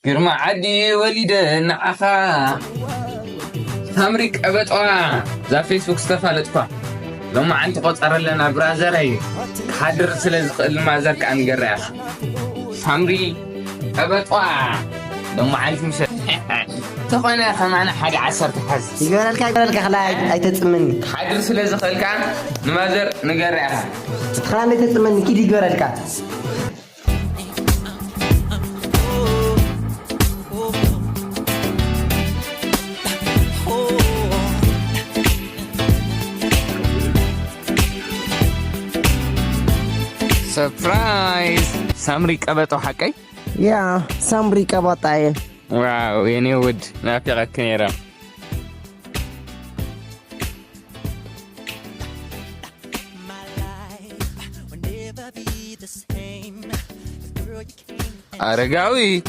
ግርማ ዓዲ ወሊደ ንዓኻ ሳምሪ ቀበጧ ዛ ፌስቡክ ዝተፋለጥኳ ሎማ ዓንቲ ቆፀረለና ብራዘረይ ሓድር ስለ ዝኽእል ማዘር ከዓ ንገርያኻ ሳምሪ ቀበጧ ሎማ ዓንቲ ምሸ ተኾነ ኸማና ሓደ 10 ተሓዝ ይገበረልካ خلاي ኣይተጽምኒ ሓድር ስለ ዝኽእልካ ንማዘር ንገርያኻ خلاي ኣይተጽምኒ ኪድ ይገበረልካ سربرايز سامري قبطو حقي يا سامري قبطاي واو يعني ود نافقة كنيرة أرقاوي